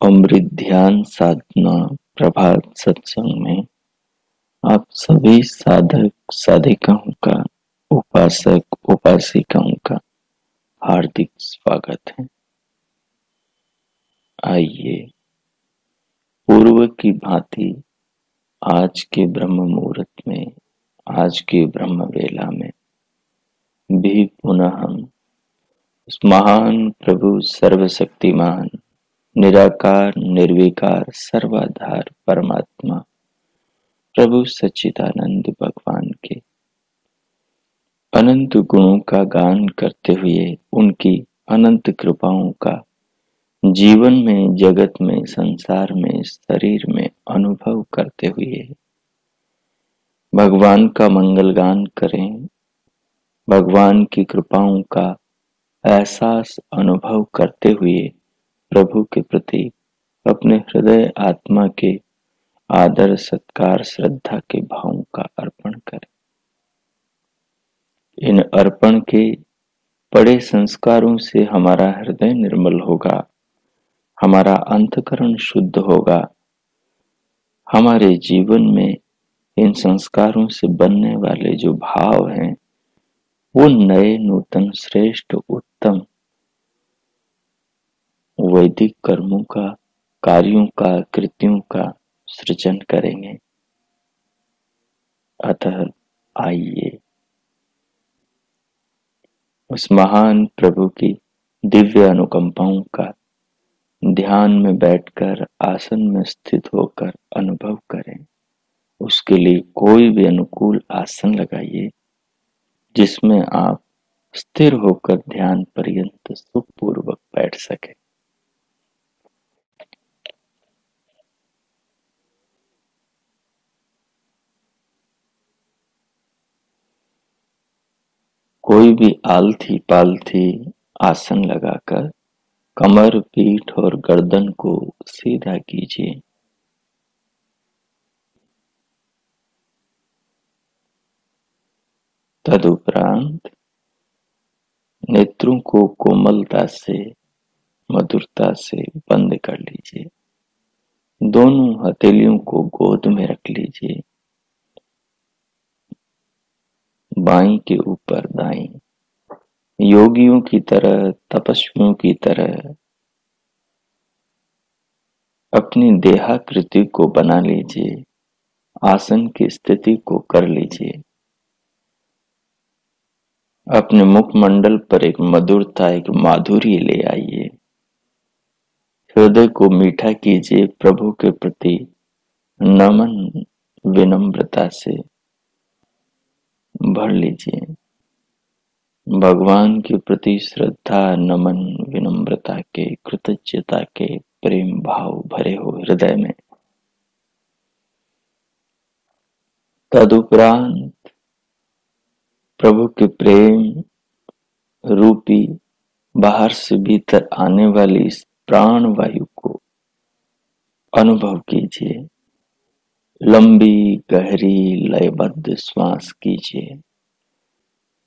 अमृत ध्यान साधना प्रभात सत्संग में आप सभी साधक साधिकाओं का, उपासक उपासिकाओं का हार्दिक स्वागत है। आइए पूर्व की भांति आज के ब्रह्म मुहूर्त में, आज के ब्रह्म वेला में भी पुनः हम उस महान प्रभु सर्वशक्तिमान निराकार निर्विकार सर्वाधार परमात्मा प्रभु सच्चिदानंद भगवान के अनंत गुणों का गान करते हुए उनकी अनंत कृपाओं का जीवन में, जगत में, संसार में, शरीर में अनुभव करते हुए भगवान का मंगल गान करें। भगवान की कृपाओं का एहसास अनुभव करते हुए प्रभु के प्रति अपने हृदय आत्मा के आदर सत्कार श्रद्धा के भावों का अर्पण करें। इन अर्पण के पड़े संस्कारों से हमारा हृदय निर्मल होगा, हमारा अंतःकरण शुद्ध होगा। हमारे जीवन में इन संस्कारों से बनने वाले जो भाव हैं वो नए, नूतन, श्रेष्ठ, उत्तम वैदिक कर्मों का, कार्यों का, कृत्यों का सृजन करेंगे। अतः आइए उस महान प्रभु की दिव्य अनुकंपाओं का ध्यान में बैठकर, आसन में स्थित होकर अनुभव करें। उसके लिए कोई भी अनुकूल आसन लगाइए जिसमें आप स्थिर होकर ध्यान पर्यंत सुखपूर्वक बैठ सके। कोई भी आलथी पालथी आसन लगाकर कमर, पीठ और गर्दन को सीधा कीजिए। तदुपरांत नेत्रों को कोमलता से, मधुरता से बंद कर लीजिए। दोनों हथेलियों को गोद में रख लीजिए। बाईं के ऊपर दाईं, योगियों की तरह, तपस्वियों की तरह अपनी देहाकृति को बना लीजिए। आसन की स्थिति को कर लीजिए। अपने मुखमंडल पर एक मधुरता, एक माधुर्य ले आइए। हृदय को मीठा कीजिए। प्रभु के प्रति नमन विनम्रता से भर लीजिए। भगवान के प्रति श्रद्धा, नमन, विनम्रता के, कृतज्ञता के प्रेम भाव भरे हो हृदय में। तदुपरांत प्रभु के प्रेम रूपी बाहर से भीतर आने वाली इस प्राण वायु को अनुभव कीजिए। लंबी, गहरी, लयबद्ध श्वास कीजिए।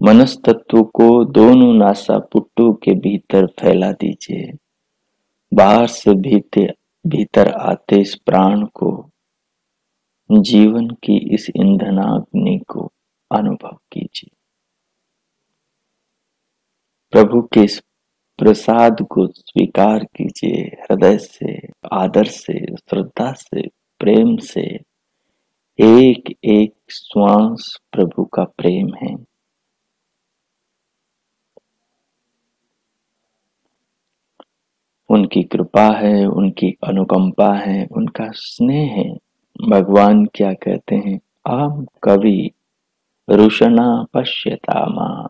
मनस तत्व को दोनों नासापुटों के भीतर फैला दीजिए। बाहर से भीतर आते इस प्राण को, जीवन की इस ईंधनाग्नि को अनुभव कीजिए। प्रभु के इस प्रसाद को स्वीकार कीजिए, हृदय से, आदर से, श्रद्धा से, प्रेम से। एक एक श्वास प्रभु का प्रेम है। उनकी कृपा है, उनकी अनुकंपा है, उनका स्नेह है। भगवान क्या कहते हैं? आम कवि रुशना पश्यतामा,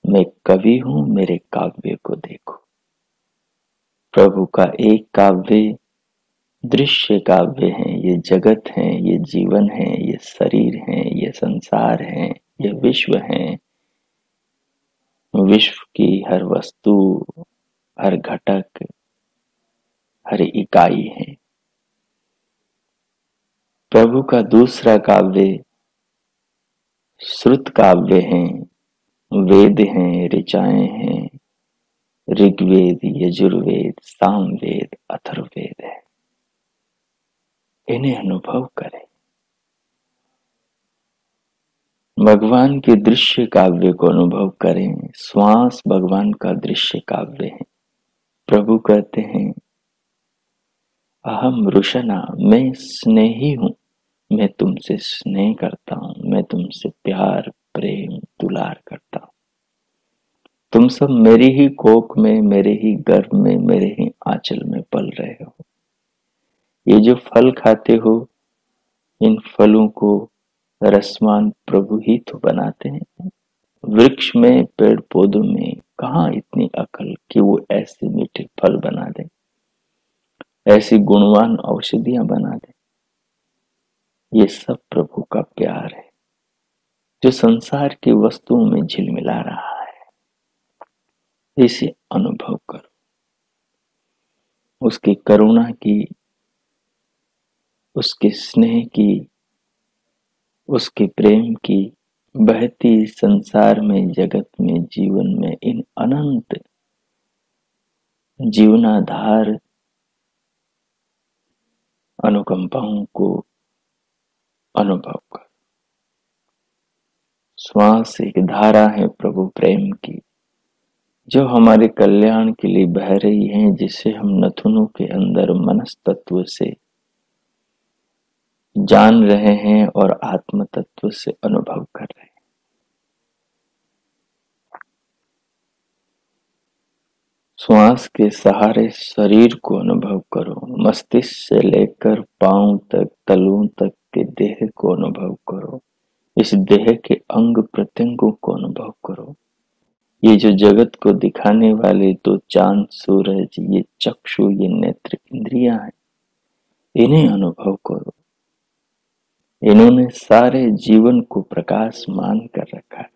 मैं कवि हूं, मेरे काव्य को देखो। प्रभु का एक काव्य दृश्य काव्य है। ये जगत है, ये जीवन है, ये शरीर है, ये संसार है, ये विश्व है। विश्व की हर वस्तु, हर घटक, हर इकाई है। प्रभु का दूसरा काव्य श्रुत काव्य है, वेद हैं, ऋचाएं हैं, ऋग्वेद, यजुर्वेद, सामवेद, अथर्ववेद है। इन्हें अनुभव करें। भगवान के दृश्य काव्य को अनुभव करें। श्वास भगवान का दृश्य काव्य है। प्रभु कहते हैं, अहम रुशना, मैं स्नेही हूं, मैं तुमसे स्नेह करता हूं, मैं तुमसे प्यार, प्रेम, दुलार करता हूं। तुम सब मेरी ही कोख में, मेरे ही गर्भ में, मेरे ही आंचल में पल रहे हो। ये जो फल खाते हो, इन फलों को रसवान प्रभु ही तो बनाते हैं। वृक्ष में, पेड़ पौधों में कहाँ इतनी अकल कि वो ऐसे मीठे फल बना दे, ऐसी गुणवान औषधियां बना दे। ये सब प्रभु का प्यार है, जो संसार की वस्तुओं में झिलमिला रहा है। इसे अनुभव करो, उसकी करुणा की, उसके स्नेह की, उसके प्रेम की बहती संसार में, जगत में, जीवन में इन अनंत जीवनाधार अनुकंपाओं को अनुभव कर। श्वास एक धारा है प्रभु प्रेम की, जो हमारे कल्याण के लिए बह रही है, जिसे हम नथुनों के अंदर मनस तत्व से जान रहे हैं और आत्म तत्व से अनुभव कर रहे हैं। श्वास के सहारे शरीर को अनुभव करो। मस्तिष्क से लेकर पांव तक, तलुओं तक के देह को अनुभव करो। इस देह के अंग प्रत्यंगों को अनुभव करो। ये जो जगत को दिखाने वाले दो चांद सूरज, ये चक्षु, ये नेत्र इंद्रियां हैं, इन्हें अनुभव करो। इन्होंने सारे जीवन को प्रकाशमान कर रखा है।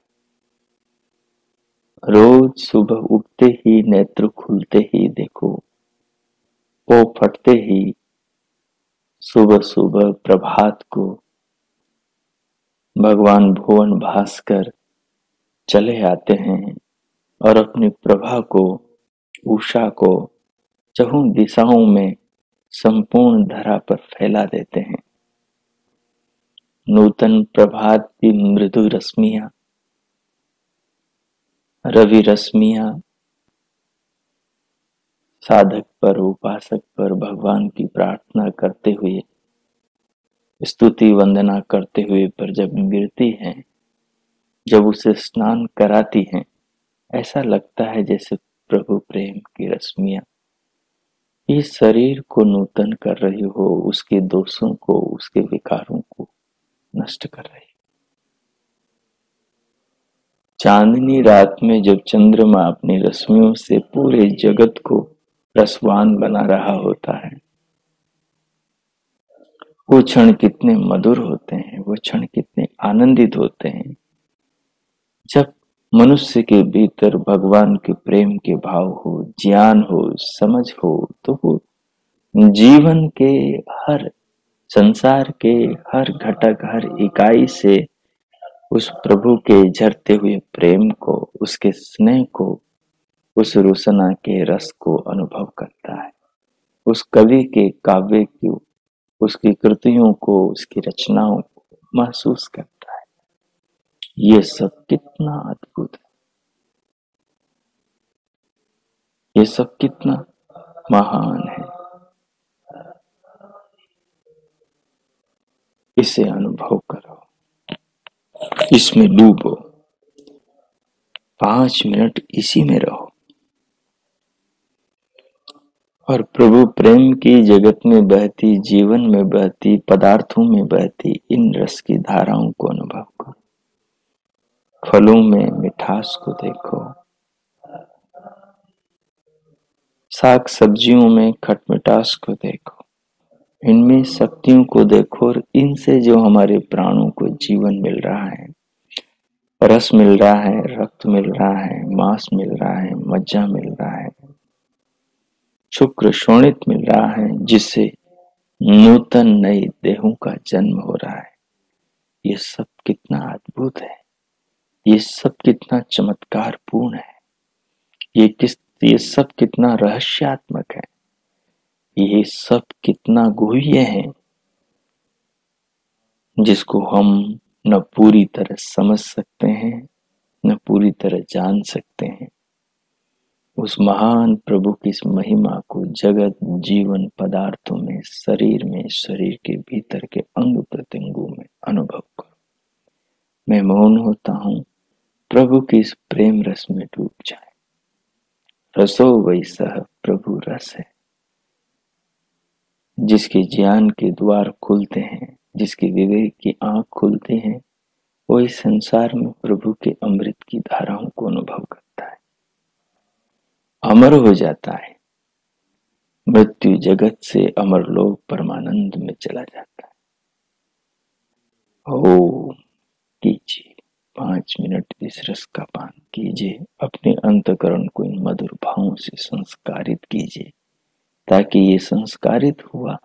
रोज सुबह उठते ही, नेत्र खुलते ही देखो, पौ फटते ही, सुबह सुबह प्रभात को भगवान भुवन भास्कर चले आते हैं और अपनी प्रभा को, उषा को चहुं दिशाओं में संपूर्ण धरा पर फैला देते हैं। नूतन प्रभात की मृदु रश्मियां, रवि रश्मियां साधक पर, उपासक पर भगवान की प्रार्थना करते हुए, स्तुति वंदना करते हुए पर जब गिरती हैं, जब उसे स्नान कराती हैं, ऐसा लगता है जैसे प्रभु प्रेम की रश्मियां इस शरीर को नूतन कर रही हो, उसके दोषों को, उसके विकारों को नष्ट कर रही। चांदनी रात में जब चंद्रमा अपनी रश्मियों से पूरे जगत को रसवान बना रहा होता है, वो क्षण कितने मधुर होते हैं, वो क्षण कितने आनंदित होते हैं। जब मनुष्य के भीतर भगवान के प्रेम के भाव हो, ज्ञान हो, समझ हो, तो वो जीवन के हर, संसार के हर घटक, हर इकाई से उस प्रभु के झरते हुए प्रेम को, उसके स्नेह को, उस रुसना के रस को अनुभव करता है। उस कवि के काव्य की, उसकी कृतियों को, उसकी रचनाओं को महसूस करता है। ये सब कितना अद्भुत है। ये सब कितना महान है, इसे अनुभव करो, इसमें डूबो, 5 मिनट इसी में रहो और प्रभु प्रेम की जगत में बहती, जीवन में बहती, पदार्थों में बहती इन रस की धाराओं को अनुभव करो। फलों में मिठास को देखो, साग सब्जियों में खटमिठास को देखो, इनमें शक्तियों को देखो और इनसे जो हमारे प्राणों को जीवन मिल रहा है, रस मिल रहा है, रक्त मिल रहा है, मांस मिल रहा है, मज्जा मिल रहा है, शुक्र शोणित मिल रहा है, जिससे नूतन नई देहों का जन्म हो रहा है। ये सब कितना अद्भुत है, ये सब कितना चमत्कारपूर्ण है, ये सब कितना रहस्यात्मक है, ये सब कितना गुह्य है, जिसको हम न पूरी तरह समझ सकते हैं, न पूरी तरह जान सकते हैं। उस महान प्रभु की इस महिमा को जगत जीवन पदार्थों में, शरीर में, शरीर के भीतर के अंग प्रत्यंगों में अनुभव करो। मैं मौन होता हूँ, प्रभु की इस प्रेम रस में डूब जाए। रसो वैसा प्रभु रस है, जिसके ज्ञान के द्वार खुलते हैं, जिसके विवेक की आंख खुलती है, वो इस संसार में प्रभु के अमृत की धाराओं को अनुभव करता है, अमर हो जाता है, मृत्यु जगत से अमर लोक परमानंद में चला जाता है। ओम कीजिए, 5 मिनट इस रस का पान कीजिए, अपने अंतकरण को इन मधुर भावों से संस्कारित कीजिए, ताकि ये संस्कारित हुआ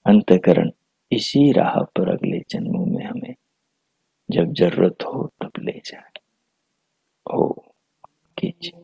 अंतकरण इसी राह पर अगले जन्मों में हमें जब जरूरत हो तब ले जाए। ओम कीजिए।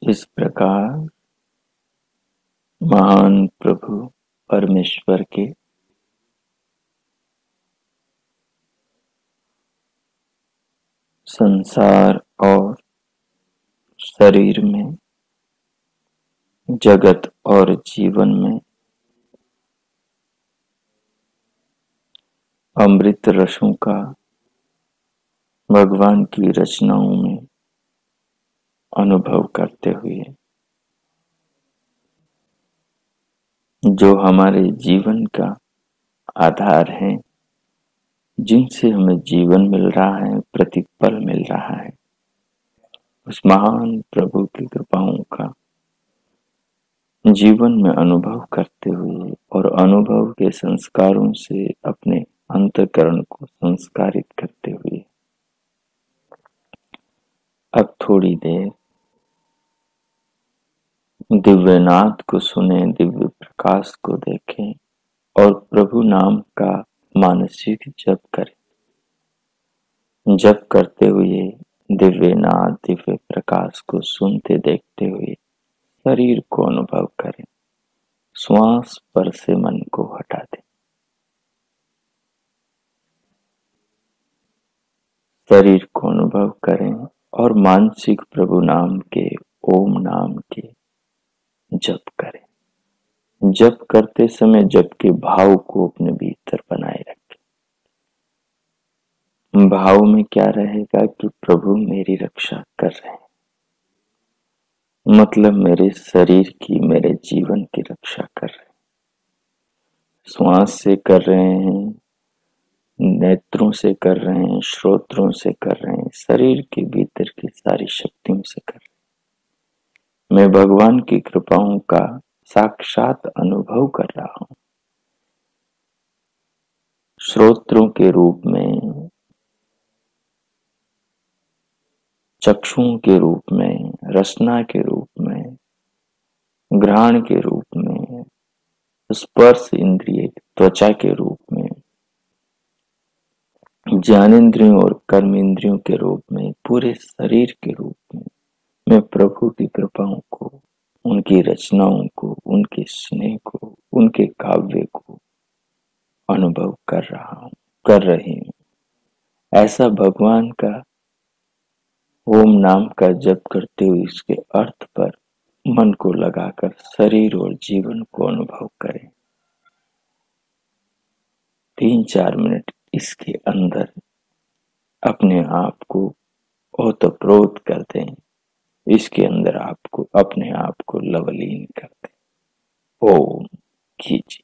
इस प्रकार महान प्रभु परमेश्वर के संसार और शरीर में, जगत और जीवन में अमृत रसों का भगवान की रचनाओं में अनुभव करते हुए जो हमारे जीवन का आधार है, जिनसे हमें जीवन मिल रहा है, प्रतिपल मिल रहा है, उस महान प्रभु की कृपाओं का जीवन में अनुभव करते हुए और अनुभव के संस्कारों से अपने अंतःकरण को संस्कारित करते हुए अब थोड़ी देर दिव्यनाद को सुने, दिव्य प्रकाश को देखें और प्रभु नाम का मानसिक जप करें। जप करते हुए दिव्यनाद, दिव्य प्रकाश को सुनते देखते हुए शरीर को अनुभव करें। श्वास पर से मन को हटा दें। शरीर को अनुभव करें और मानसिक प्रभु नाम के, ओम नाम के जप करें। जप करते समय जप के भाव को अपने भीतर बनाए रखें। भाव में क्या रहेगा कि प्रभु मेरी रक्षा कर रहे हैं, मतलब मेरे शरीर की, मेरे जीवन की रक्षा कर रहे हैं। श्वास से कर रहे हैं, नेत्रों से कर रहे हैं, श्रोत्रों से कर रहे हैं, शरीर के भीतर की सारी शक्तियों से कर रहे हैं। मैं भगवान की कृपाओं का साक्षात अनुभव कर रहा हूं। श्रोत्रों के रूप में, चक्षुओं के रूप में, रसना के रूप में, घ्राण के रूप में, स्पर्श इंद्रिय, त्वचा के रूप में, ज्ञानेंद्रियों और कर्म इंद्रियों के रूप में, पूरे शरीर के रूप में मैं प्रभु की कृपाओं को, उनकी रचनाओं को, उनके स्नेह को, उनके काव्य को अनुभव कर रहा हूं, कर रही हूं। ऐसा भगवान का ओम नाम का जप करते हुए इसके अर्थ पर मन को लगाकर शरीर और जीवन को अनुभव करें। 3-4 मिनट इसके अंदर अपने आप को ओतप्रोत कर दें। इसके अंदर आपको अपने आप को लवलीन कर दें। ओम कीजिए।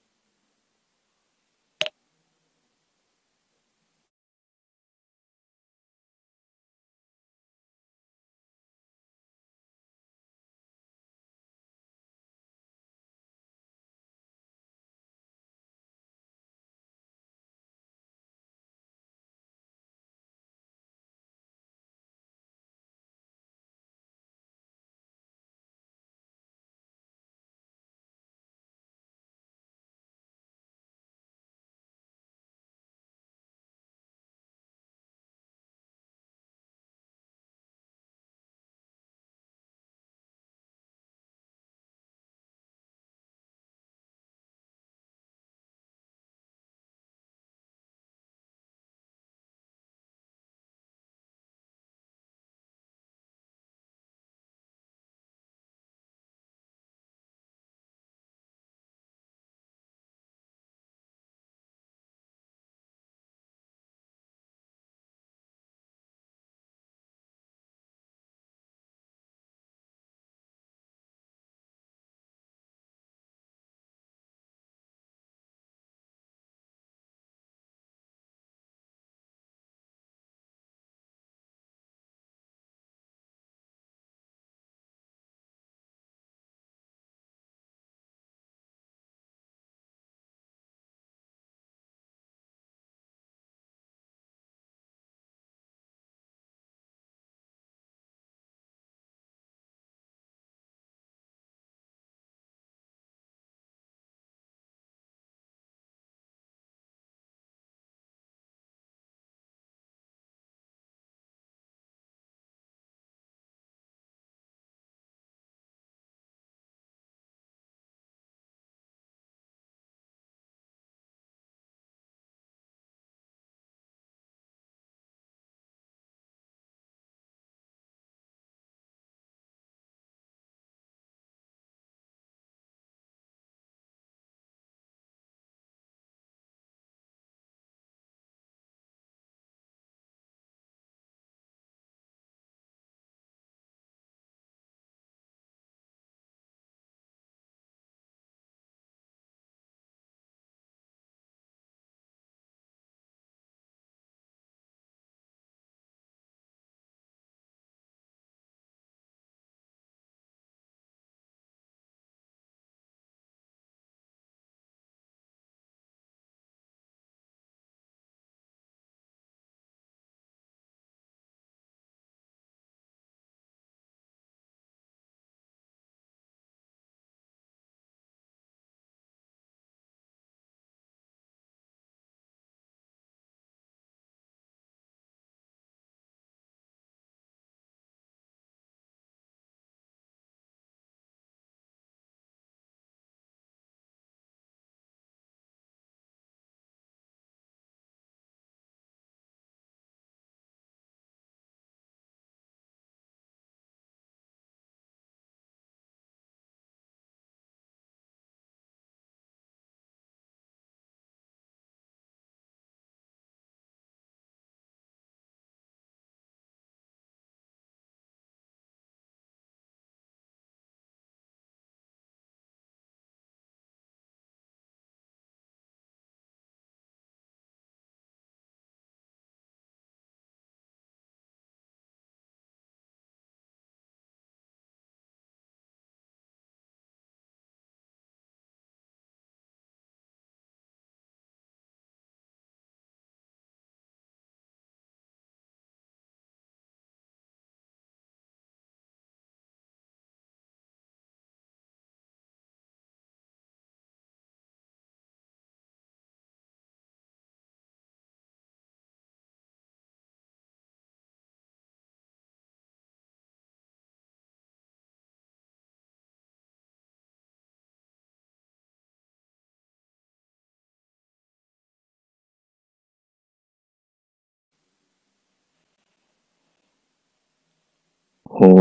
ओ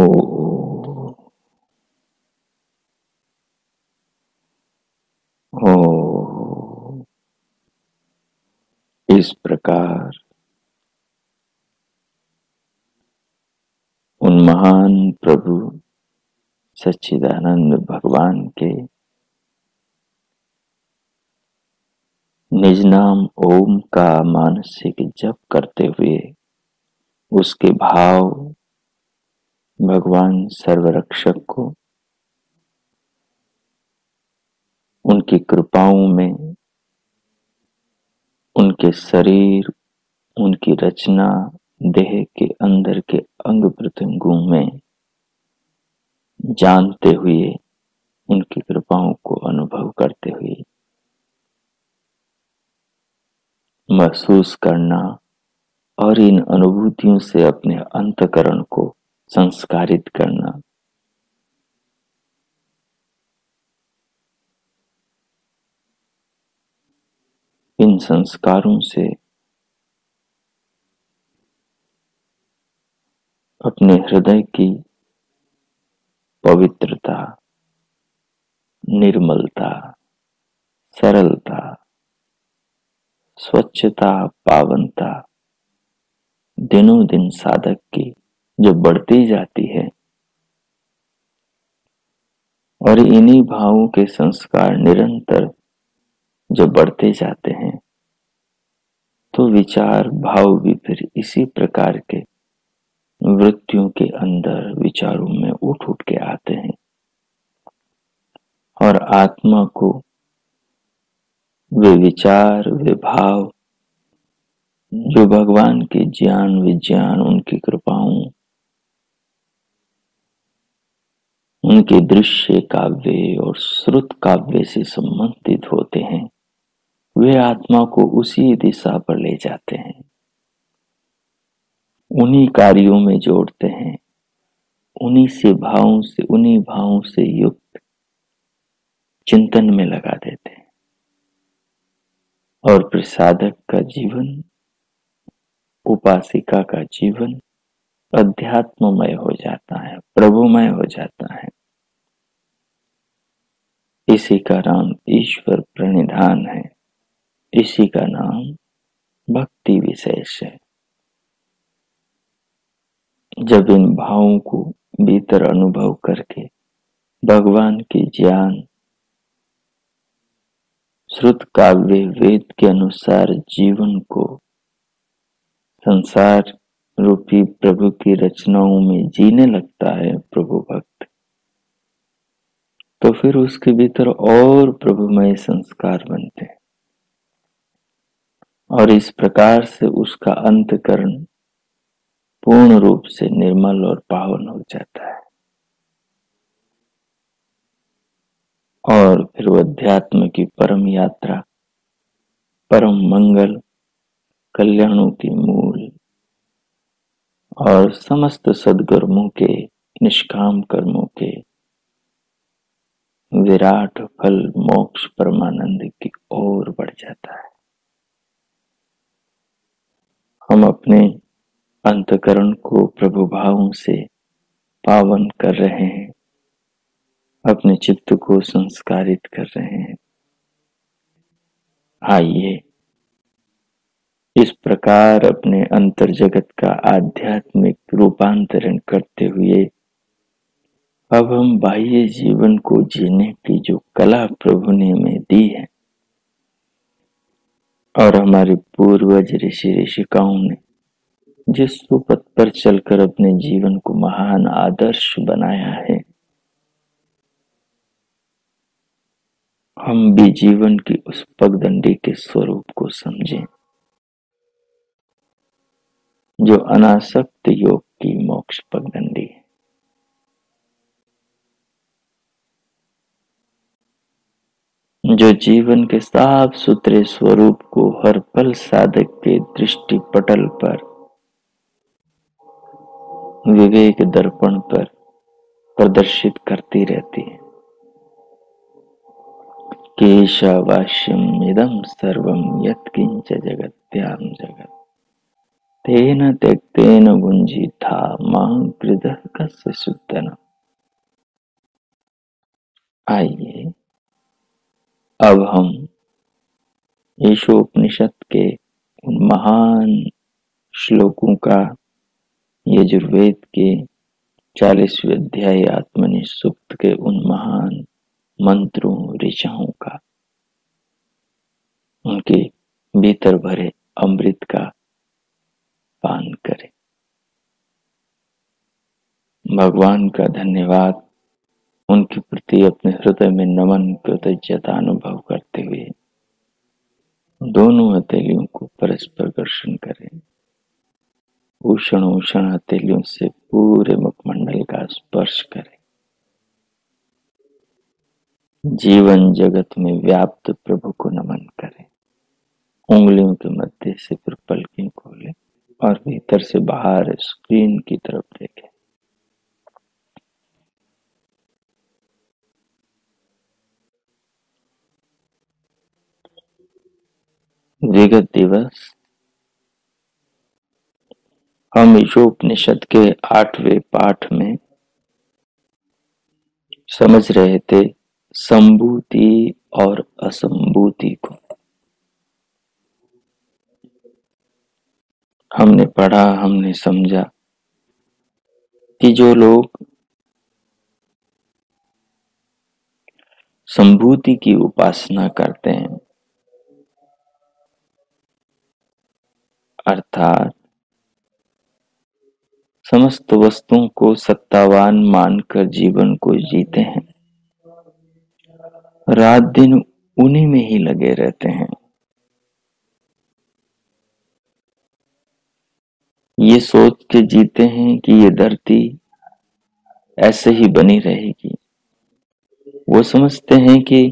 ओ इस प्रकार उन महान प्रभु सच्चिदानंद भगवान के निज नाम ओम का मानसिक जप करते हुए उसके भाव भगवान सर्वरक्षक को उनकी कृपाओं में उनके शरीर, उनकी रचना, देह के अंदर के अंग प्रत्यंगों में जानते हुए, उनकी कृपाओं को अनुभव करते हुए महसूस करना और इन अनुभूतियों से अपने अंतःकरण को संस्कारित करना। इन संस्कारों से अपने हृदय की पवित्रता, निर्मलता, सरलता, स्वच्छता, पावनता दिनों दिन साधक की जो बढ़ती जाती है और इन्हीं भावों के संस्कार निरंतर जो बढ़ते जाते हैं तो विचार भाव भी फिर इसी प्रकार के वृत्तियों के अंदर विचारों में उठ उठ के आते हैं और आत्मा को वे विचार, वे भाव जो भगवान के ज्ञान, विज्ञान, उनकी कृपाओं, उनके दृश्य काव्य और श्रुत काव्य से संबंधित होते हैं, वे आत्मा को उसी दिशा पर ले जाते हैं, उन्हीं कार्यों में जोड़ते हैं, उन्हीं भावों से युक्त चिंतन में लगा देते हैं और फिर साधक का जीवन, उपासिका का जीवन अध्यात्ममय हो जाता है, प्रभुमय हो जाता है। इसी का नाम ईश्वर प्रणिधान है, इसी का नाम भक्ति विशेष है। जब इन भावों को भीतर अनुभव करके भगवान के ज्ञान, श्रुत काव्य, वेद के अनुसार जीवन को संसार रूपी प्रभु की रचनाओं में जीने लगता है प्रभु भक्त, तो फिर उसके भीतर और प्रभुमय संस्कार बनते हैं और इस प्रकार से उसका अंतःकरण पूर्ण रूप से निर्मल और पावन हो जाता है और फिर वो अध्यात्म की परम यात्रा, परम मंगल, कल्याणों की मूल और समस्त सद्कर्मों के, निष्काम कर्मों के विराट फल मोक्ष परमानंद की ओर बढ़ जाता है। हम अपने अंतःकरण को प्रभु भावों से पावन कर रहे हैं, अपने चित्त को संस्कारित कर रहे हैं। आइए इस प्रकार अपने अंतर जगत का आध्यात्मिक रूपांतरण करते हुए अब हम बाह्य जीवन को जीने की जो कला प्रभु ने हमें दी है और हमारे पूर्वज ऋषि ऋषिकाओं ने जिस सुपथ पर चलकर अपने जीवन को महान आदर्श बनाया है, हम भी जीवन की उस पगडंडी के स्वरूप को समझें जो अनासक्त योग की मोक्ष पगडंडी है। जो जीवन के साफ सुथरे स्वरूप को हर पल साधक के दृष्टि पटल पर, विवेक दर्पण पर प्रदर्शित करती रहती है। केशवास्यम इदं सर्वं यत्किंच जगत्यां जगत्। तेन त्यक्तेन भुञ्जीथा मां कृतः कस्य सूदन। आइए अब हम ईशोपनिषद के उन महान श्लोकों का, यजुर्वेद के 40वें अध्याय आत्मनि सूक्त के उन महान मंत्रों, ऋचाओं का, उनके भीतर भरे अमृत का पान करें। भगवान का धन्यवाद, उनके प्रति अपने हृदय में नमन कृतज्ञता अनुभव करते हुए दोनों हथेलियों को परस्पर घर्षण करें। उष्ण उष्ण हथेलियों से पूरे मुखमंडल का स्पर्श करें। जीवन जगत में व्याप्त प्रभु को नमन करें। उंगलियों के मध्य से फिर पलकें खोलें और भीतर से बाहर स्क्रीन की तरफ देखें। विगत दिवस हम ईशोपनिषद के 8वें पाठ में समझ रहे थे संभूति और असंभूति को। हमने पढ़ा, हमने समझा कि जो लोग संभूति की उपासना करते हैं, अर्थात समस्त वस्तुओं को सत्तावान मानकर जीवन को जीते हैं, रात दिन उन्हीं में ही लगे रहते हैं, ये सोच के जीते हैं कि ये धरती ऐसे ही बनी रहेगी। वो समझते हैं कि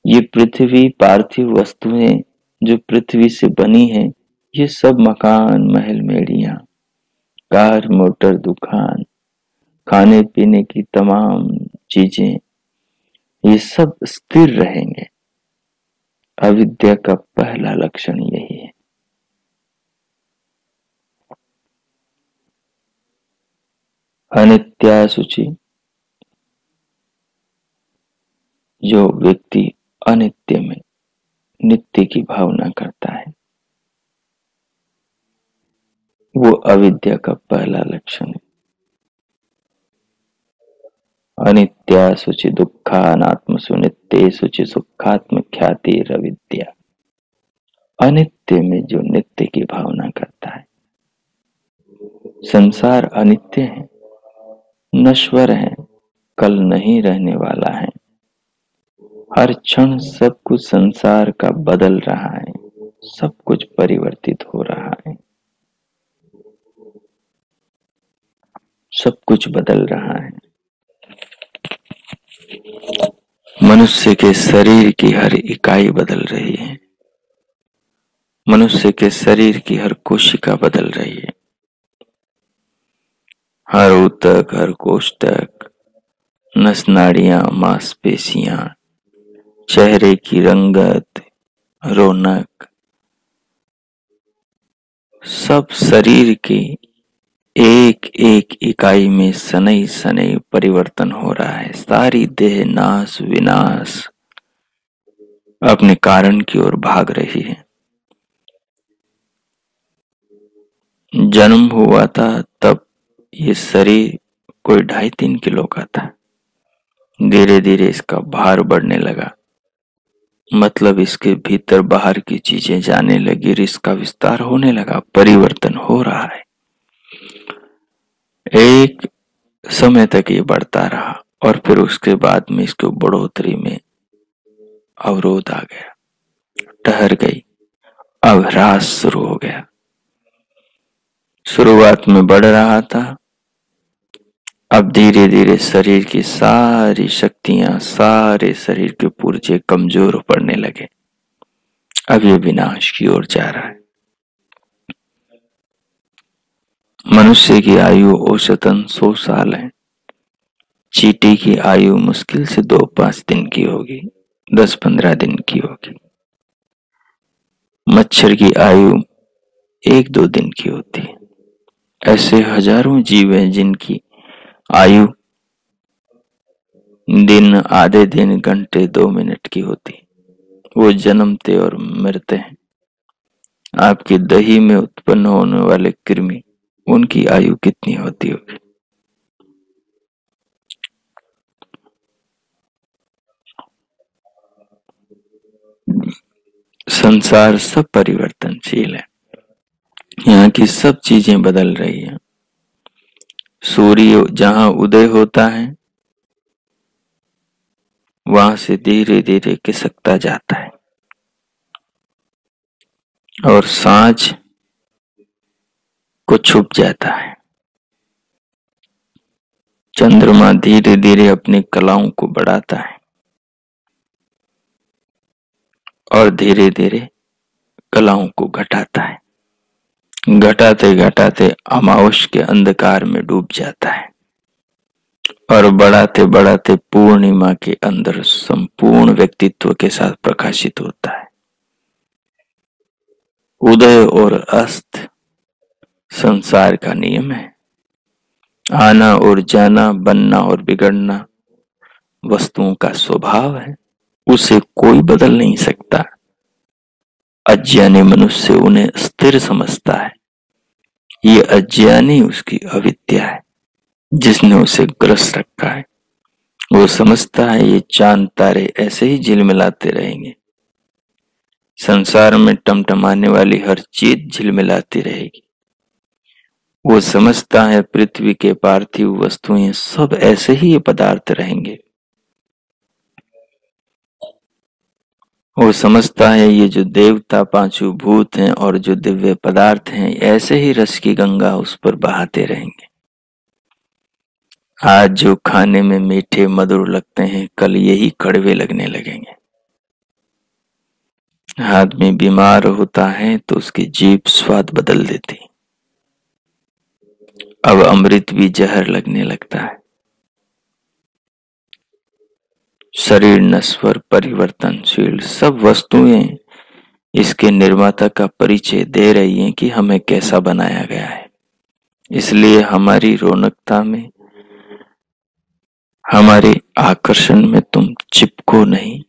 ये पृथ्वी, पार्थिव वस्तुएं जो पृथ्वी से बनी है, ये सब मकान, महल, मेड़ियां, कार, मोटर, दुकान, खाने पीने की तमाम चीजें, ये सब स्थिर रहेंगे। अविद्या का पहला लक्षण यही है। अनित्या सूची, जो व्यक्ति अनित्य में नित्य की भावना करता है, वो अविद्या का पहला लक्षण है। अनित्या सूची दुखा अनात्म सुनित्य सूची सुखात्म ख्याति अविद्या। अनित्य में जो नित्य की भावना करता है, संसार अनित्य है, नश्वर है, कल नहीं रहने वाला है। हर क्षण सब कुछ संसार का बदल रहा है, सब कुछ परिवर्तित हो रहा है, सब कुछ बदल रहा है। मनुष्य के शरीर की हर इकाई बदल रही है, मनुष्य के शरीर की हर कोशिका बदल रही है। हर ऊतक, हर कोष्ठक, नस नाड़ियां, मांसपेशियां, चेहरे की रंगत, रौनक, सब शरीर की एक एक इकाई में शनैः शनैः परिवर्तन हो रहा है। सारी देह नाश विनाश अपने कारण की ओर भाग रही है। जन्म हुआ था तब ये शरीर कोई 2.5-3 किलो का था। धीरे धीरे इसका भार बढ़ने लगा, मतलब इसके भीतर बाहर की चीजें जाने लगी, इसका विस्तार होने लगा, परिवर्तन हो रहा है। एक समय तक ये बढ़ता रहा और फिर उसके बाद में इसको बढ़ोतरी में अवरोध आ गया, ठहर गई, अब ह्रास शुरू हो गया। शुरुआत में बढ़ रहा था, अब धीरे धीरे शरीर की सारी शक्तियां, सारे शरीर के पुर्जे कमजोर पड़ने लगे। अब ये विनाश की ओर जा रहा है। मनुष्य की आयु औसतन 100 साल है। चींटी की आयु मुश्किल से 2-5 दिन की होगी, 10-15 दिन की होगी। मच्छर की आयु एक दो दिन की होती है। ऐसे हजारों जीव हैं जिनकी आयु दिन, आधे दिन, घंटे, 2 मिनट की होती। वो जन्मते और मरते हैं। आपकी दही में उत्पन्न होने वाले कृमि, उनकी आयु कितनी होती होगी? संसार सब परिवर्तनशील है। यहाँ की सब चीजें बदल रही हैं। सूर्य जहां उदय होता है वहां से धीरे धीरे खिसकता जाता है और सांझ को छुप जाता है। चंद्रमा धीरे धीरे अपनी कलाओं को बढ़ाता है और धीरे धीरे कलाओं को घटाता है। घटाते घटाते अमावस के अंधकार में डूब जाता है और बढ़ाते बढ़ाते पूर्णिमा के अंदर संपूर्ण व्यक्तित्व के साथ प्रकाशित होता है। उदय और अस्त संसार का नियम है। आना और जाना, बनना और बिगड़ना वस्तुओं का स्वभाव है। उसे कोई बदल नहीं सकता। अज्ञानी मनुष्य उन्हें स्थिर समझता है। ये अज्ञानी उसकी अविद्या है जिसने उसे ग्रस्त रखा है। वो समझता है ये चांद तारे ऐसे ही झिलमिलाते रहेंगे। संसार में टमटमाने वाली हर चीज झिलमिलाती रहेगी। वो समझता है पृथ्वी के पार्थिव वस्तुएं सब ऐसे ही ये पदार्थ रहेंगे। वो समझता है ये जो देवता, पांचों भूत हैं और जो दिव्य पदार्थ हैं ऐसे ही रस की गंगा उस पर बहाते रहेंगे। आज जो खाने में मीठे मधुर लगते हैं कल यही कड़वे लगने लगेंगे। आदमी बीमार होता है तो उसकी जीभ स्वाद बदल देती। अब अमृत भी जहर लगने लगता है। शरीर नश्वर, परिवर्तनशील, सब वस्तुएं इसके निर्माता का परिचय दे रही हैं कि हमें कैसा बनाया गया है। इसलिए हमारी रौनकता में, हमारे आकर्षण में तुम चिपको नहीं।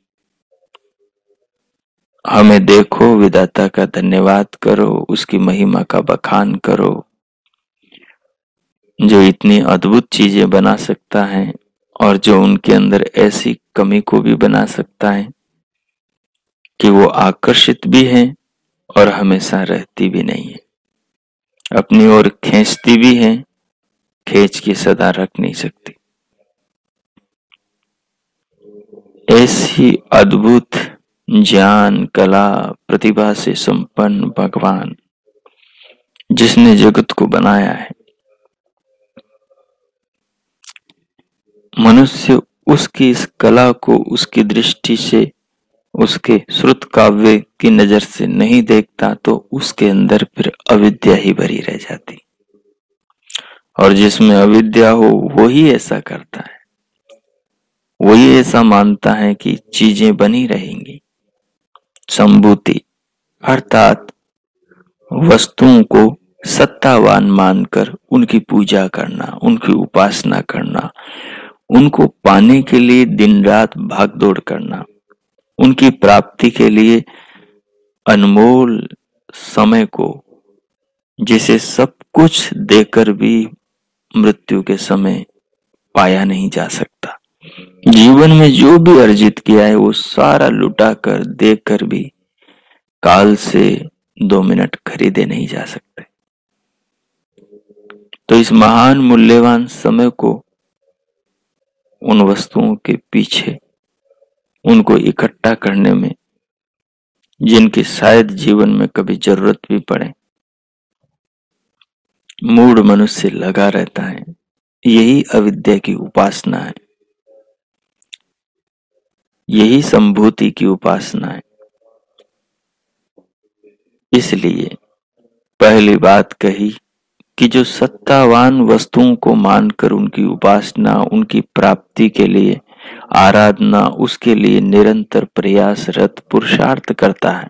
हमें देखो, विधाता का धन्यवाद करो, उसकी महिमा का बखान करो, जो इतनी अद्भुत चीजें बना सकता है और जो उनके अंदर ऐसी कमी को भी बना सकता है कि वो आकर्षित भी है और हमेशा रहती भी नहीं है। अपनी ओर खींचती भी है, खींच के सदा रख नहीं सकती। ऐसी अद्भुत ज्ञान, कला, प्रतिभा से संपन्न भगवान जिसने जगत को बनाया है, मनुष्य उसकी इस कला को उसकी दृष्टि से, उसके श्रुत काव्य की नजर से नहीं देखता तो उसके अंदर फिर अविद्या ही भरी रह जाती। और जिसमें अविद्या हो वो ही ऐसा करता है। वही ऐसा मानता है कि चीजें बनी रहेंगी। संभूति अर्थात वस्तुओं को सत्तावान मानकर उनकी पूजा करना, उनकी उपासना करना, उनको पाने के लिए दिन रात भागदौड़ करना, उनकी प्राप्ति के लिए अनमोल समय को, जिसे सब कुछ देकर भी मृत्यु के समय पाया नहीं जा सकता। जीवन में जो भी अर्जित किया है वो सारा लुटा कर देकर भी काल से 2 मिनट खरीदे नहीं जा सकते। तो इस महान मूल्यवान समय को उन वस्तुओं के पीछे, उनको इकट्ठा करने में, जिनकी शायद जीवन में कभी जरूरत भी पड़े, मूढ़ मनुष्य लगा रहता है। यही अविद्या की उपासना है, यही संभूति की उपासना है। इसलिए पहली बात कही कि जो सत्तावान वस्तुओं को मानकर उनकी उपासना, उनकी प्राप्ति के लिए आराधना, उसके लिए निरंतर प्रयासरत पुरुषार्थ करता है,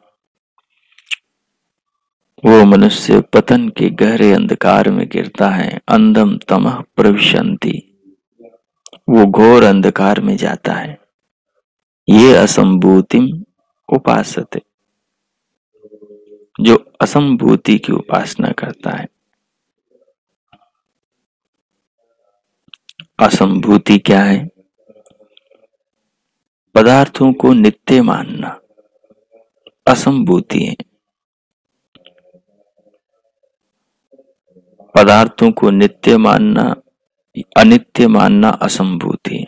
वो मनुष्य पतन के गहरे अंधकार में गिरता है। अंधम तमः प्रविशन्ति, वो घोर अंधकार में जाता है। ये असंभूतिम उपासते, जो असंभूति की उपासना करता है। असंभूति क्या है? पदार्थों को नित्य मानना असंभूति है। पदार्थों को नित्य मानना, अनित्य मानना असंभूति है।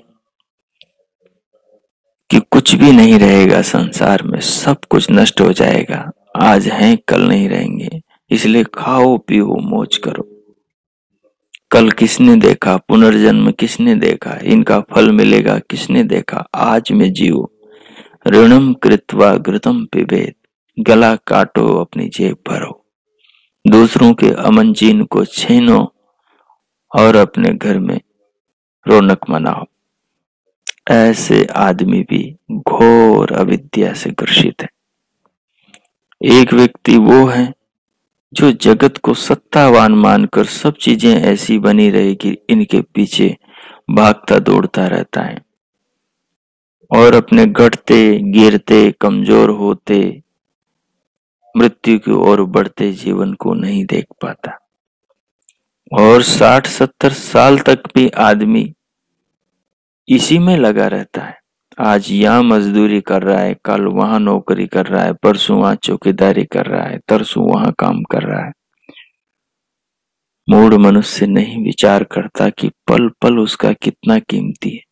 कि कुछ भी नहीं रहेगा संसार में, सब कुछ नष्ट हो जाएगा। आज हैं कल नहीं रहेंगे, इसलिए खाओ पियो मौज करो। कल किसने देखा? पुनर्जन्म किसने देखा? इनका फल मिलेगा किसने देखा? आज में जियो। ऋणम कृत्वा घृतम पिबेत, गला काटो अपनी जेब भरो। दूसरों के अमन जीन को छीनो और अपने घर में रौनक मनाओ। ऐसे आदमी भी घोर अविद्या से ग्रसित है। एक व्यक्ति वो है जो जगत को सत्तावान मानकर सब चीजें ऐसी बनी रहेगी इनके पीछे भागता दौड़ता रहता है और अपने घटते गिरते कमजोर होते मृत्यु की ओर बढ़ते जीवन को नहीं देख पाता। और 60-70 साल तक भी आदमी इसी में लगा रहता है। आज यहाँ मजदूरी कर रहा है, कल वहां नौकरी कर रहा है, परसों वहां चौकीदारी कर रहा है, तरसों वहां काम कर रहा है। मूढ़ मनुष्य नहीं विचार करता कि पल पल उसका कितना कीमती है,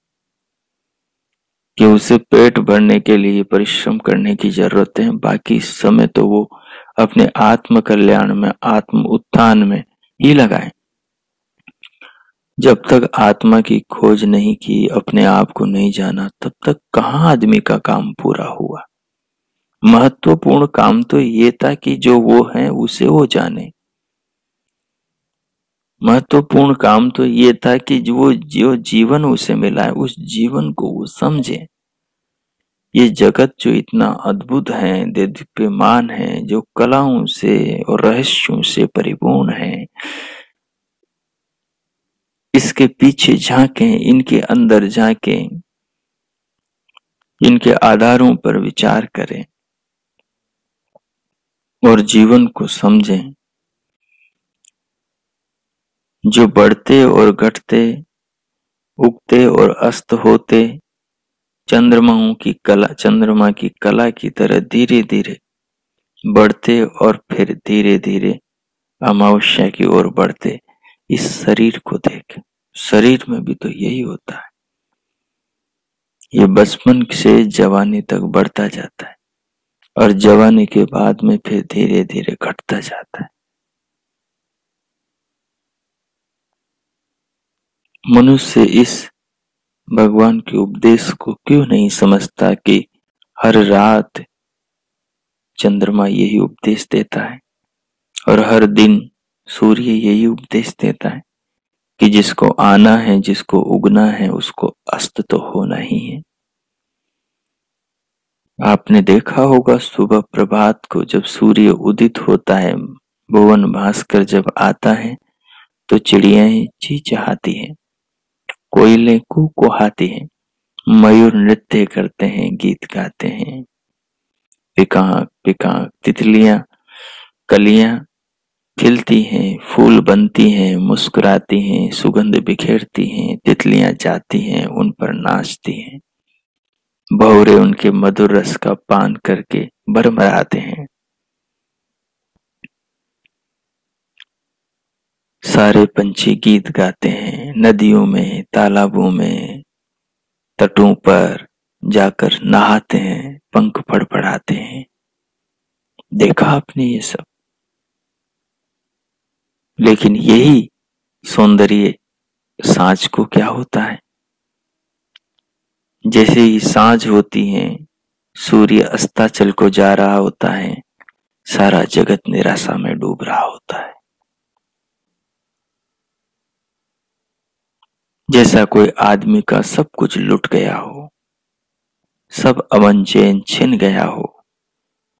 कि उसे पेट भरने के लिए परिश्रम करने की जरूरत है। बाकी समय तो वो अपने आत्म कल्याण में, आत्म उत्थान में ही लगाए। जब तक आत्मा की खोज नहीं की, अपने आप को नहीं जाना, तब तक कहाँ आदमी का काम पूरा हुआ। महत्वपूर्ण काम तो ये था कि जो वो है उसे वो जाने। महत्वपूर्ण काम तो ये था कि जो जीवन उसे मिला है उस जीवन को वो समझे। ये जगत जो इतना अद्भुत है, दिव्यमान है, जो कलाओं से और रहस्यों से परिपूर्ण है, इसके पीछे झांकें, इनके अंदर झांकें, इनके आधारों पर विचार करें और जीवन को समझें। जो बढ़ते और घटते, उगते और अस्त होते चंद्रमा की कला की तरह धीरे धीरे बढ़ते और फिर धीरे धीरे अमावस्या की ओर बढ़ते, इस शरीर को देख। शरीर में भी तो यही होता है। ये बचपन से जवानी तक बढ़ता जाता है और जवानी के बाद में फिर धीरे धीरे घटता जाता है। मनुष्य इस भगवान के उपदेश को क्यों नहीं समझता कि हर रात चंद्रमा यही उपदेश देता है और हर दिन सूर्य यही उपदेश देता है कि जिसको आना है, जिसको उगना है, उसको अस्त तो होना ही है। आपने देखा होगा सुबह प्रभात को जब सूर्य उदित होता है, भुवन भास्कर जब आता है तो चिड़ियाएं चहचहाती हैं, कोयलें कुहकुहाती हैं, मयूर नृत्य करते हैं, गीत गाते हैं, पिकाक पिकाक तितलियां कलियां खिलती हैं, फूल बनती हैं, मुस्कुराती हैं, सुगंध बिखेरती हैं, तितलियां जाती हैं, उन पर नाचती हैं, भौरे उनके मधुर रस का पान करके भरभराते हैं। सारे पंछी गीत गाते हैं, नदियों में, तालाबों में, तटों पर जाकर नहाते हैं, पंख फड़फड़ाते हैं। देखा आपने ये सब? लेकिन यही सौंदर्य सांझ को क्या होता है? जैसे ही सांझ होती है, सूर्य अस्ताचल को जा रहा होता है, सारा जगत निराशा में डूब रहा होता है। जैसा कोई आदमी का सब कुछ लुट गया हो, सब अमन चैन छिन गया हो,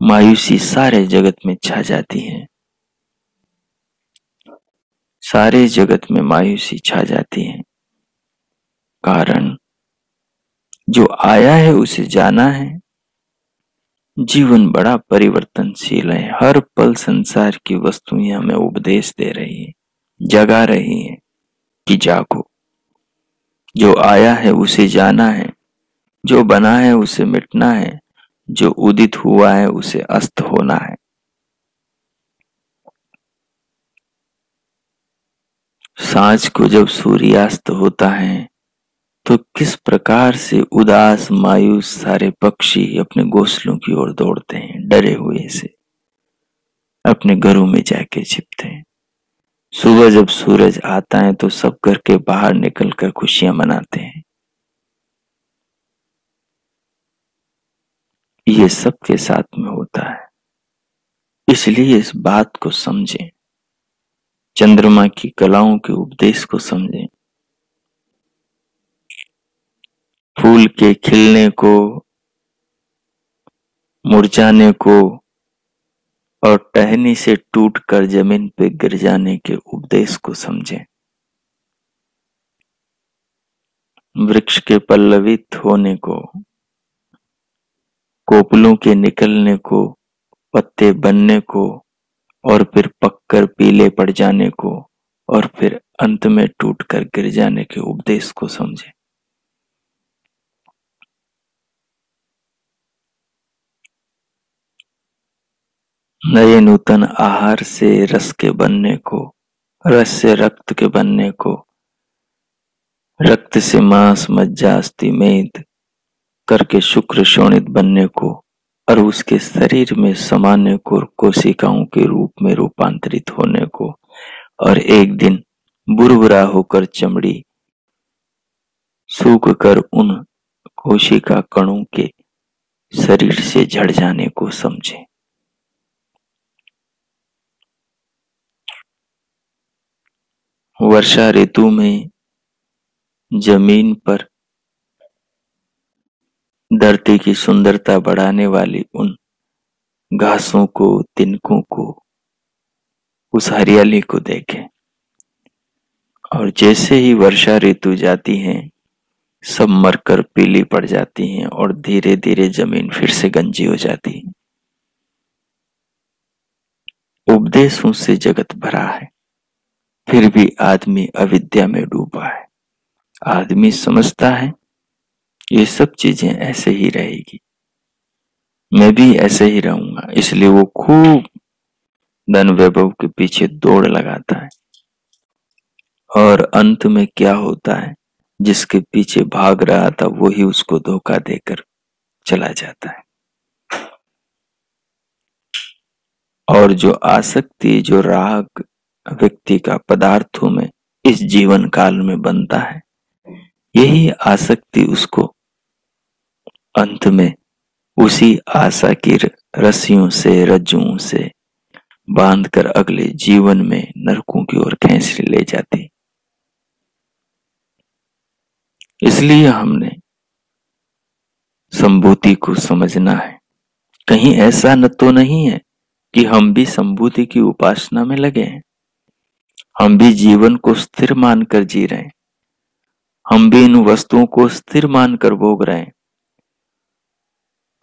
मायूसी सारे जगत में छा जाती है। सारे जगत में मायूसी छा जाती है। कारण जो आया है उसे जाना है। जीवन बड़ा परिवर्तनशील है। हर पल संसार की वस्तुएं हमें उपदेश दे रही है, जगा रही है कि जागो। जो आया है उसे जाना है, जो बना है उसे मिटना है, जो उदित हुआ है उसे अस्त होना है। सांझ को जब सूर्यास्त होता है तो किस प्रकार से उदास मायूस सारे पक्षी अपने घोंसलों की ओर दौड़ते हैं, डरे हुए से अपने घरों में जाके छिपते हैं। सुबह जब सूरज आता है तो सब घर के बाहर निकलकर खुशियां मनाते हैं। ये सबके साथ में होता है, इसलिए इस बात को समझें, चंद्रमा की कलाओं के उपदेश को समझें। फूल के खिलने को, मुरझाने को और टहनी से टूटकर जमीन पे गिर जाने के उपदेश को समझें। वृक्ष के पल्लवित होने को, कोपलों के निकलने को, पत्ते बनने को और फिर पककर पीले पड़ जाने को और फिर अंत में टूटकर गिर जाने के उपदेश को समझें। नए नूतन आहार से रस के बनने को, रस से रक्त के बनने को, रक्त से मांस मज्जा अस्थि मेद करके शुक्र शोणित बनने को और उसके शरीर में समाने को, कोशिकाओं के रूप में रूपांतरित होने को और एक दिन बुरबुरा होकर चमड़ी सूख कर उन कोशिका कणों के शरीर से झड़ जाने को समझे। वर्षा ऋतु में जमीन पर धरती की सुंदरता बढ़ाने वाली उन घासों को, तिनकों को, उस हरियाली को देखें और जैसे ही वर्षा ऋतु जाती है सब मरकर पीली पड़ जाती हैं और धीरे धीरे जमीन फिर से गंजी हो जाती है। उपदेशों से जगत भरा है, फिर भी आदमी अविद्या में डूबा है। आदमी समझता है ये सब चीजें ऐसे ही रहेगी, मैं भी ऐसे ही रहूंगा, इसलिए वो खूब धन वैभव के पीछे दौड़ लगाता है और अंत में क्या होता है, जिसके पीछे भाग रहा था वही उसको धोखा देकर चला जाता है। और जो आसक्ति, जो राग व्यक्ति का पदार्थों में इस जीवन काल में बनता है, यही आसक्ति उसको अंत में उसी आशा की रस्सियों से, रज्जुओं से बांधकर अगले जीवन में नरकों की ओर खींच ले जाती। इसलिए हमने संभूति को समझना है। कहीं ऐसा न तो नहीं है कि हम भी संभूति की उपासना में लगे हैं, हम भी जीवन को स्थिर मानकर जी रहे हैं, हम भी इन वस्तुओं को स्थिर मानकर भोग रहे हैं,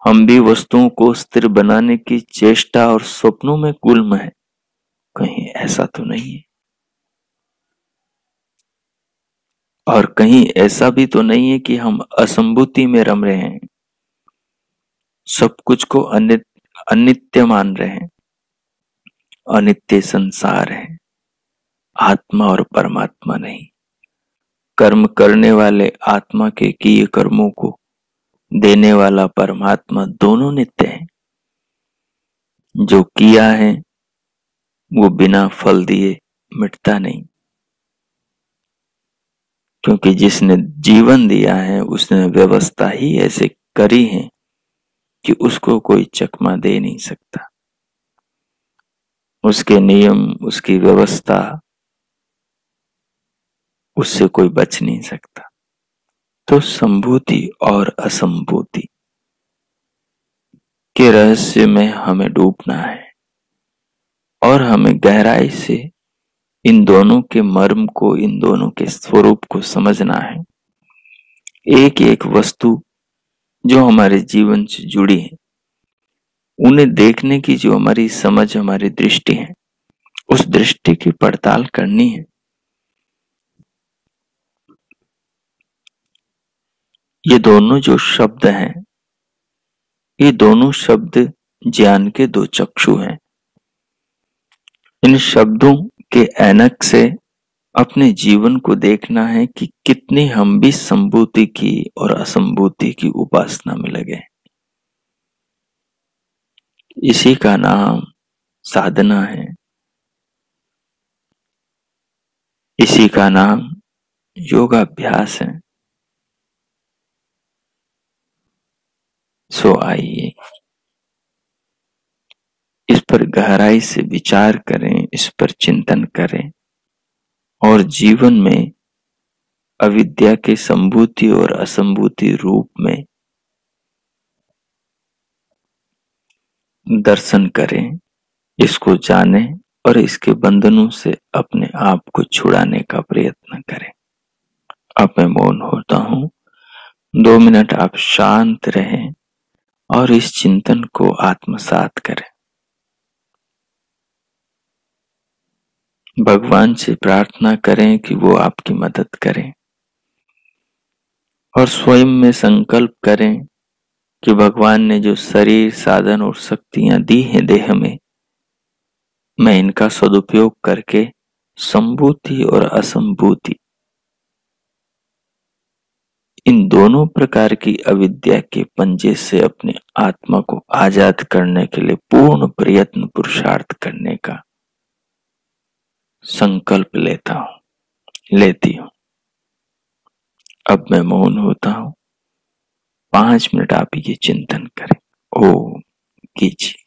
हम भी वस्तुओं को स्थिर बनाने की चेष्टा और स्वप्नों में गुल्म है। कहीं ऐसा तो नहीं है। और कहीं ऐसा भी तो नहीं है कि हम असंभूति में रम रहे हैं, सब कुछ को अनित्य मान रहे हैं। अनित्य संसार है, आत्मा और परमात्मा नहीं। कर्म करने वाले आत्मा के किए कर्मों को देने वाला परमात्मा दोनों नित्य है। जो किया है वो बिना फल दिए मिटता नहीं, क्योंकि जिसने जीवन दिया है उसने व्यवस्था ही ऐसे करी है कि उसको कोई चकमा दे नहीं सकता। उसके नियम, उसकी व्यवस्था, उससे कोई बच नहीं सकता। तो संभूति और असंभूति के रहस्य में हमें डूबना है और हमें गहराई से इन दोनों के मर्म को, इन दोनों के स्वरूप को समझना है। एक एक वस्तु जो हमारे जीवन से जुड़ी है, उन्हें देखने की जो हमारी समझ, हमारी दृष्टि है, उस दृष्टि की पड़ताल करनी है। ये दोनों जो शब्द हैं, ये दोनों शब्द ज्ञान के दो चक्षु हैं। इन शब्दों के ऐनक से अपने जीवन को देखना है कि कितनी हम भी संभूति की और असंभूति की उपासना में लगे। इसी का नाम साधना है, इसी का नाम योगाभ्यास है। सो आइए इस पर गहराई से विचार करें, इस पर चिंतन करें और जीवन में अविद्या के संभूति और असंभूति रूप में दर्शन करें, इसको जानें और इसके बंधनों से अपने आप को छुड़ाने का प्रयत्न करें। अब मैं मौन होता हूं, 2 मिनट आप शांत रहें और इस चिंतन को आत्मसात करें। भगवान से प्रार्थना करें कि वो आपकी मदद करें और स्वयं में संकल्प करें कि भगवान ने जो शरीर, साधन और शक्तियां दी हैं देह में, मैं इनका सदुपयोग करके संभूति और असंभूति, इन दोनों प्रकार की अविद्या के पंजे से अपने आत्मा को आजाद करने के लिए पूर्ण प्रयत्न पुरुषार्थ करने का संकल्प लेती हूं। अब मैं मौन होता हूं, 5 मिनट आप ये चिंतन करें। ओम कीजिए।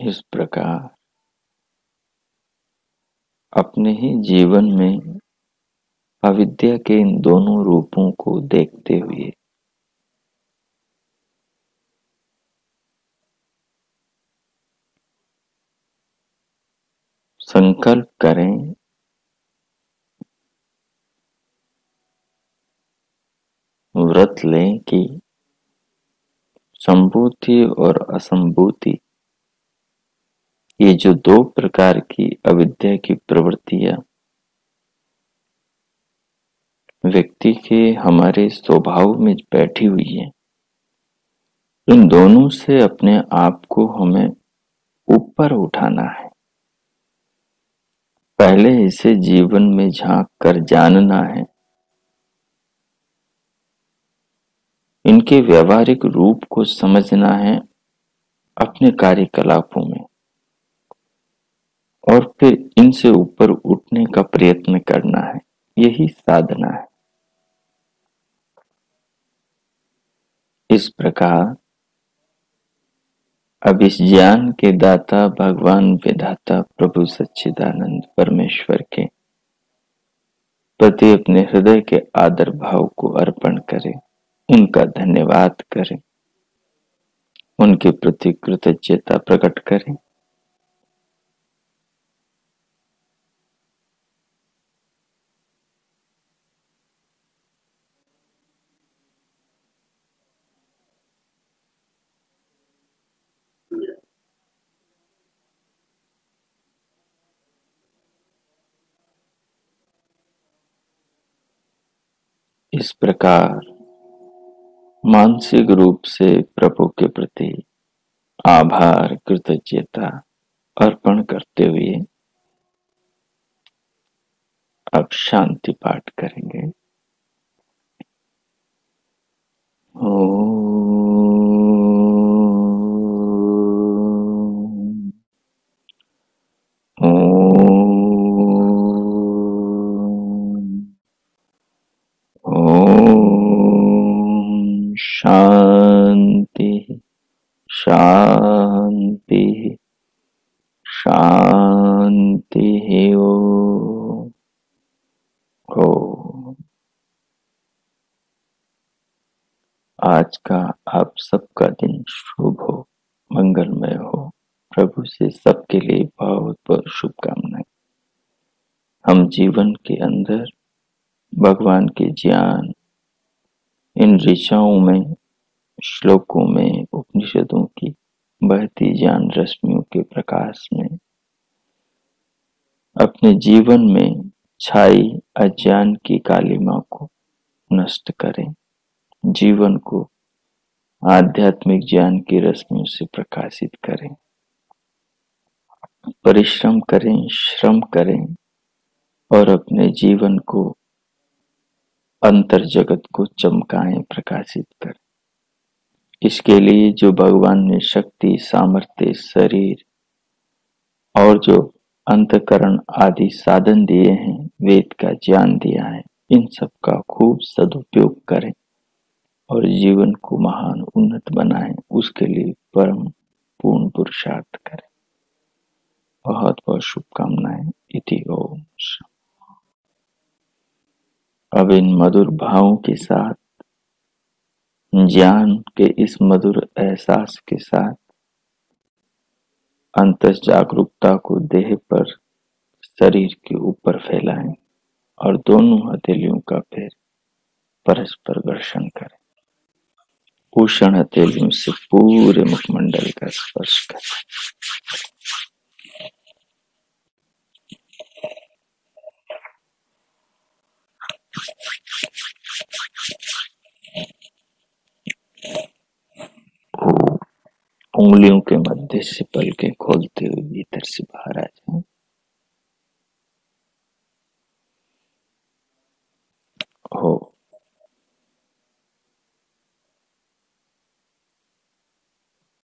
इस प्रकार अपने ही जीवन में अविद्या के इन दोनों रूपों को देखते हुए संकल्प करें, व्रत लें कि संभूति और असंभूति, ये जो दो प्रकार की अविद्या की प्रवृत्तियां व्यक्ति के हमारे स्वभाव में बैठी हुई है, इन दोनों से अपने आप को हमें ऊपर उठाना है। पहले इसे जीवन में झांक कर जानना है, इनके व्यवहारिक रूप को समझना है अपने कार्यकलापों में, और फिर इनसे ऊपर उठने का प्रयत्न करना है। यही साधना है। इस प्रकार अब इस ज्ञान के दाता भगवान विधाता प्रभु सच्चिदानंद परमेश्वर के प्रति अपने हृदय के आदर भाव को अर्पण करें, उनका धन्यवाद करें, उनके प्रति कृतज्ञता प्रकट करें। इस प्रकार मानसिक रूप से प्रभु के प्रति आभार कृतज्ञता अर्पण करते हुए अब शांति पाठ करेंगे। शांति शांति शांति हो। आज का आप सबका दिन शुभ हो, मंगलमय हो। प्रभु से सबके लिए बहुत बहुत शुभकामनाएं। हम जीवन के अंदर भगवान के ज्ञान, इन ऋचाओं में, श्लोकों में, उपनिषदों की बहती ज्ञान रश्मियों के प्रकाश में अपने जीवन में छाई अज्ञान की कालिमा को नष्ट करें, जीवन को आध्यात्मिक ज्ञान की रश्मियों से प्रकाशित करें, परिश्रम करें, श्रम करें और अपने जीवन को अंतर जगत को चमकाएं, प्रकाशित करें। इसके लिए जो भगवान ने शक्ति, सामर्थ्य, शरीर और जो अंतकरण आदि साधन दिए हैं, वेद का ज्ञान दिया है, इन सब का खूब सदुपयोग करें और जीवन को महान उन्नत बनाएं। उसके लिए परम पूर्ण पुरुषार्थ करें। बहुत बहुत शुभकामनाएं। इति ओम। अब इन मधुर भावों के साथ, ज्ञान के इस मधुर एहसास के साथ अंतस जागरूकता को देह पर, शरीर के ऊपर फैलाएं और दोनों हथेलियों का फिर परस्पर घर्षण करें। उष्ण हथेलियों से पूरे मुखमंडल का स्पर्श करें। उंगलियों के मध्य से पलकें खोलते हुए भीतर से बाहर आ जाएं। हो